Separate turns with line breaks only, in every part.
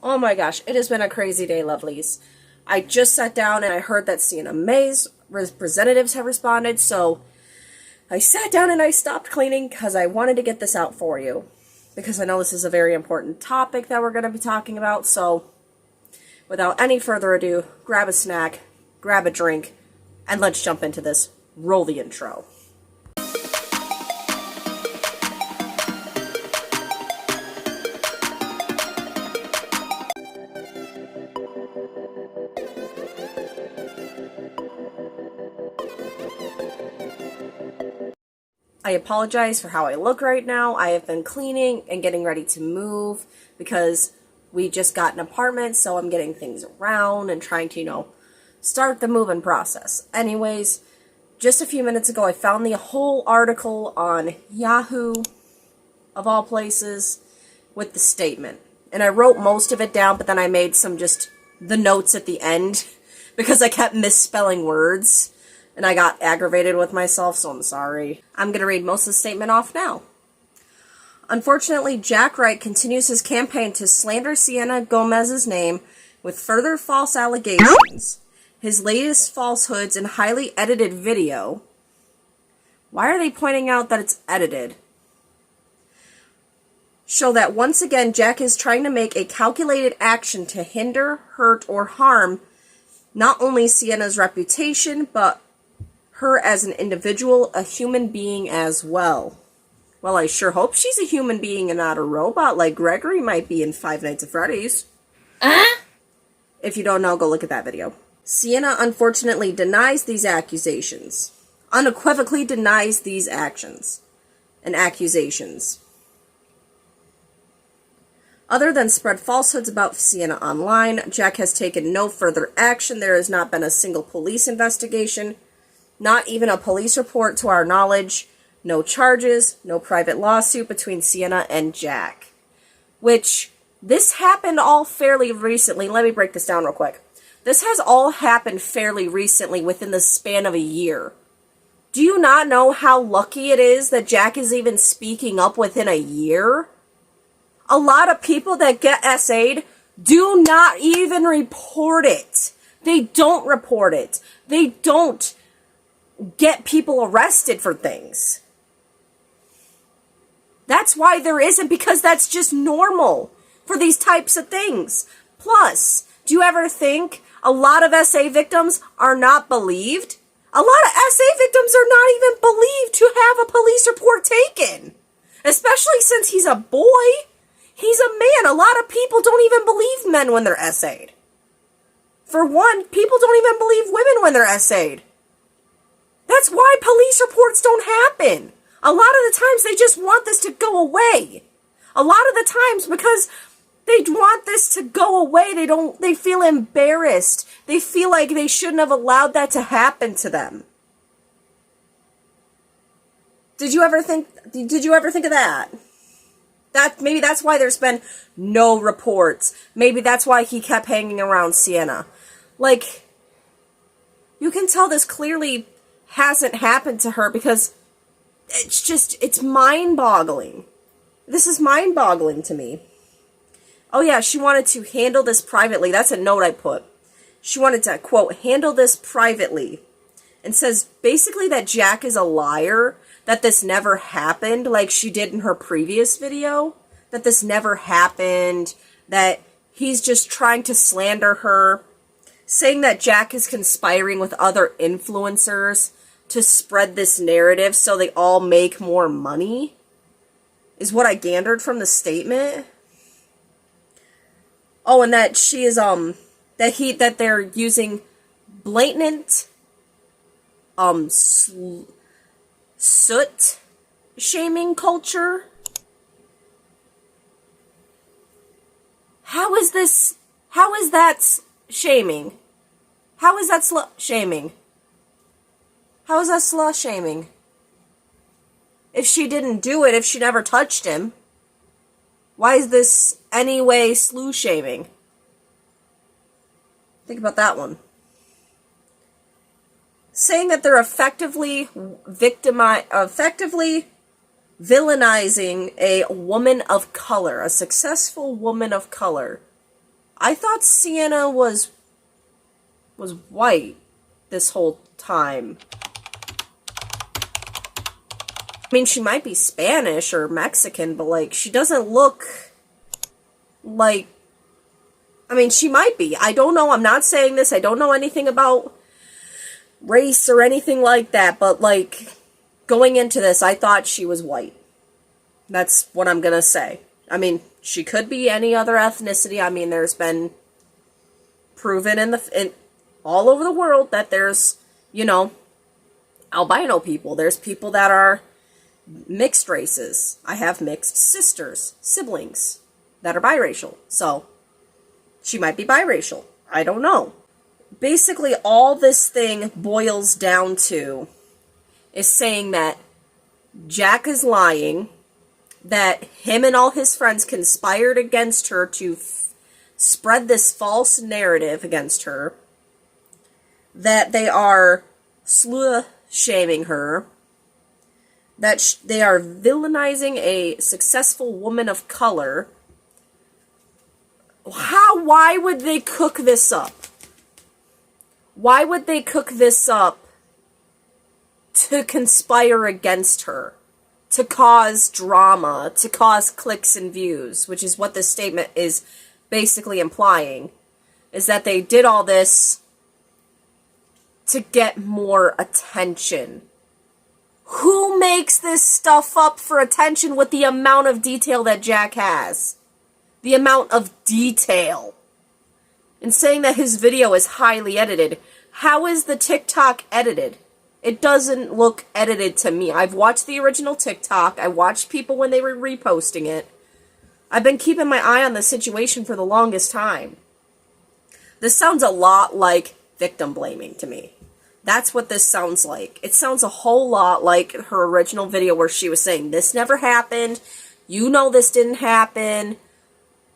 Oh my gosh, it has been a crazy day, lovelies. I just sat down and I heard that Sienna Mae's representatives have responded, so I sat down and I stopped cleaning because I wanted to get this out for you. Because I know this is a very important topic that we're going to be talking about, so without any further ado, grab a snack, grab a drink, and let's jump into this. Roll the intro. I apologize for how I look right now. I have been cleaning and getting ready to move because we just got an apartment, so I'm getting things around and trying to, start the moving process. Anyways, just a few minutes ago, I found the whole article on Yahoo, of all places, with the statement. And I wrote most of it down, but then I made the notes at the end because I kept misspelling words. And I got aggravated with myself, so I'm sorry. I'm going to read most of the statement off now. Unfortunately, Jack Wright continues his campaign to slander Sienna Gomez's name with further false allegations. His latest falsehoods and highly edited video. Why are they pointing out that it's edited? Show that once again Jack is trying to make a calculated action to hinder, hurt, or harm not only Sienna's reputation, but her as an individual, a human being as well. Well, I sure hope she's a human being and not a robot like Gregory might be in Five Nights at Freddy's. If you don't know, go look at that video. Sienna unfortunately denies these accusations. Unequivocally denies these actions and accusations. Other than spread falsehoods about Sienna online, Jack has taken no further action. There has not been a single police investigation. Not even a police report to our knowledge, no charges, no private lawsuit between Sienna and Jack. Which, this happened all fairly recently. Let me break this down real quick. This has all happened fairly recently within the span of a year. Do you not know how lucky it is that Jack is even speaking up within a year? A lot of people that get SA'd do not even report it. They don't report it. They don't get people arrested for things. That's why there isn't, because that's just normal for these types of things. Plus, do you ever think a lot of SA victims are not believed? A lot of SA victims are not even believed to have a police report taken. Especially since he's a boy. He's a man. A lot of people don't even believe men when they're SA'd. For one, people don't even believe women when they're SA'd. That's why police reports don't happen. A lot of the times they just want this to go away. A lot of the times because they want this to go away, they feel embarrassed. They feel like they shouldn't have allowed that to happen to them. Did you ever think of that? Maybe that's why there's been no reports. Maybe that's why he kept hanging around Sienna. Like, you can tell this clearly hasn't happened to her because it's mind-boggling. This is mind-boggling to me. Oh yeah, she wanted to handle this privately. That's a note I put. She wanted to, quote, handle this privately. And says basically that Jack is a liar, that this never happened like she did in her previous video. That this never happened, that he's just trying to slander her. Saying that Jack is conspiring with other influencers to spread this narrative so they all make more money, is what I gathered from the statement. Oh, and that she is, that they're using blatant, soot shaming culture. How is that shaming? How is that shaming? How is that slut shaming? If she didn't do it, if she never touched him, why is this anyway slew shaming? Think about that one. Saying that they're effectively villainizing a woman of color, a successful woman of color. I thought Sienna was white this whole time. I mean, she might be Spanish or Mexican, but, like, she doesn't look like... I mean, she might be. I don't know. I'm not saying this. I don't know anything about race or anything like that, but, like, going into this, I thought she was white. That's what I'm gonna say. I mean, she could be any other ethnicity. I mean, there's been proven in all over the world that there's, you know, albino people. There's people that are mixed races. I have mixed sisters, siblings that are biracial. So, she might be biracial. I don't know. Basically, all this thing boils down to is saying that Jack is lying, that him and all his friends conspired against her to spread this false narrative against her, that they are slut-shaming her, that they are villainizing a successful woman of color. Why would they cook this up? Why would they cook this up to conspire against her? To cause drama, to cause clicks and views, which is what this statement is basically implying, is that they did all this to get more attention. Who makes this stuff up for attention with the amount of detail that Jack has? The amount of detail. And saying that his video is highly edited. How is the TikTok edited? It doesn't look edited to me. I've watched the original TikTok. I watched people when they were reposting it. I've been keeping my eye on the situation for the longest time. This sounds a lot like victim blaming to me. That's what this sounds like. It sounds a whole lot like her original video where she was saying, this never happened, you know this didn't happen.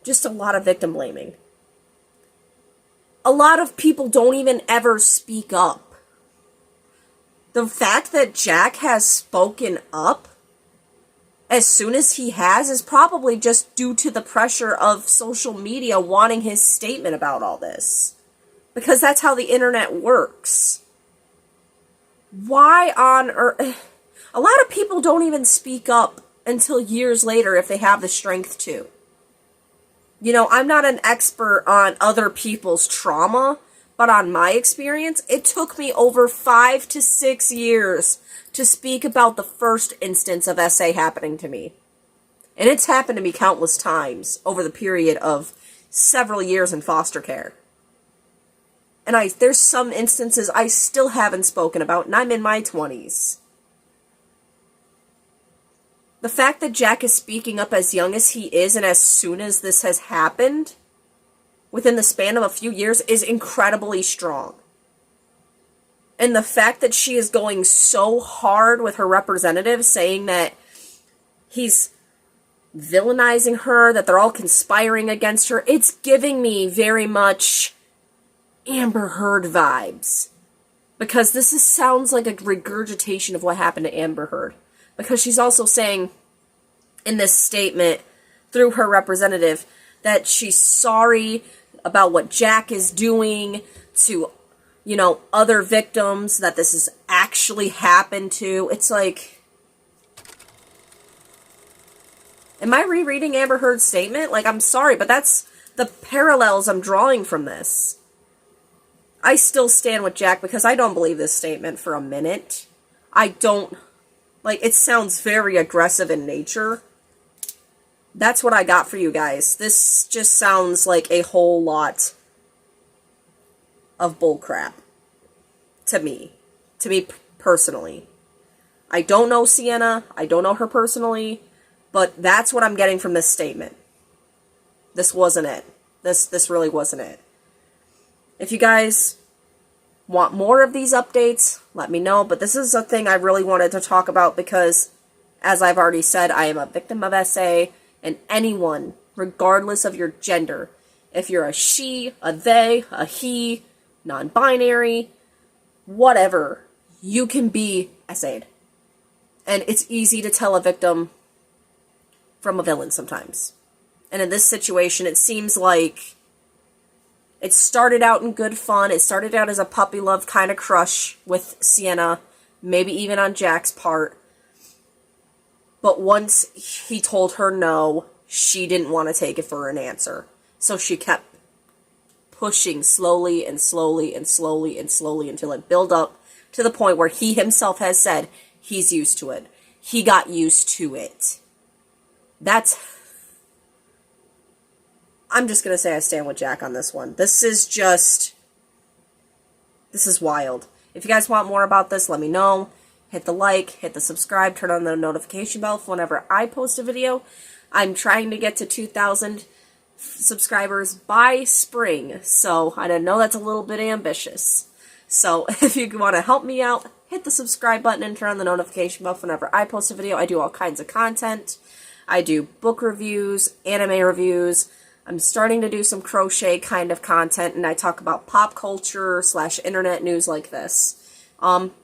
Just a lot of victim blaming. A lot of people don't even ever speak up. The fact that Jack has spoken up as soon as he has is probably just due to the pressure of social media wanting his statement about all this. Because that's how the internet works. Why on earth? A lot of people don't even speak up until years later if they have the strength to. You know, I'm not an expert on other people's trauma, but on my experience, it took me over 5 to 6 years to speak about the first instance of SA happening to me. And it's happened to me countless times over the period of several years in foster care. And there's some instances I still haven't spoken about, and I'm in my 20s. The fact that Jack is speaking up as young as he is, and as soon as this has happened, within the span of a few years, is incredibly strong. And the fact that she is going so hard with her representative, saying that he's villainizing her, that they're all conspiring against her, it's giving me very much Amber Heard vibes. Because this sounds like a regurgitation of what happened to Amber Heard. Because she's also saying in this statement through her representative that she's sorry about what Jack is doing to, you know, other victims, that this has actually happened to. It's like, am I rereading Amber Heard's statement? Like, I'm sorry, but that's the parallels I'm drawing from this. I still stand with Jack because I don't believe this statement for a minute. I don't, like, it sounds very aggressive in nature. That's what I got for you guys. This just sounds like a whole lot of bullcrap. To me personally. I don't know Sienna. I don't know her personally. But that's what I'm getting from this statement. This wasn't it. This really wasn't it. If you guys want more of these updates, let me know. But this is a thing I really wanted to talk about because, as I've already said, I am a victim of SA. And anyone, regardless of your gender, if you're a she, a they, a he, non-binary, whatever, you can be SA'd. And it's easy to tell a victim from a villain sometimes. And in this situation, it seems like It started out in good fun. It started out as a puppy love kind of crush with Sienna, maybe even on Jack's part. But once he told her no, she didn't want to take it for an answer. So she kept pushing slowly and slowly and slowly and slowly until it built up to the point where he himself has said he's used to it. He got used to it. I'm just going to say I stand with Jack on this one. This is wild. If you guys want more about this, let me know. Hit the like, hit the subscribe, turn on the notification bell for whenever I post a video. I'm trying to get to 2,000 subscribers by spring, so I know that's a little bit ambitious. So if you want to help me out, hit the subscribe button and turn on the notification bell whenever I post a video. I do all kinds of content. I do book reviews, anime reviews. I'm starting to do some crochet kind of content, and I talk about pop culture / internet news like this.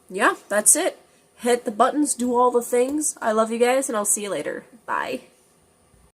Yeah, that's it. Hit the buttons, do all the things. I love you guys, and I'll see you later. Bye.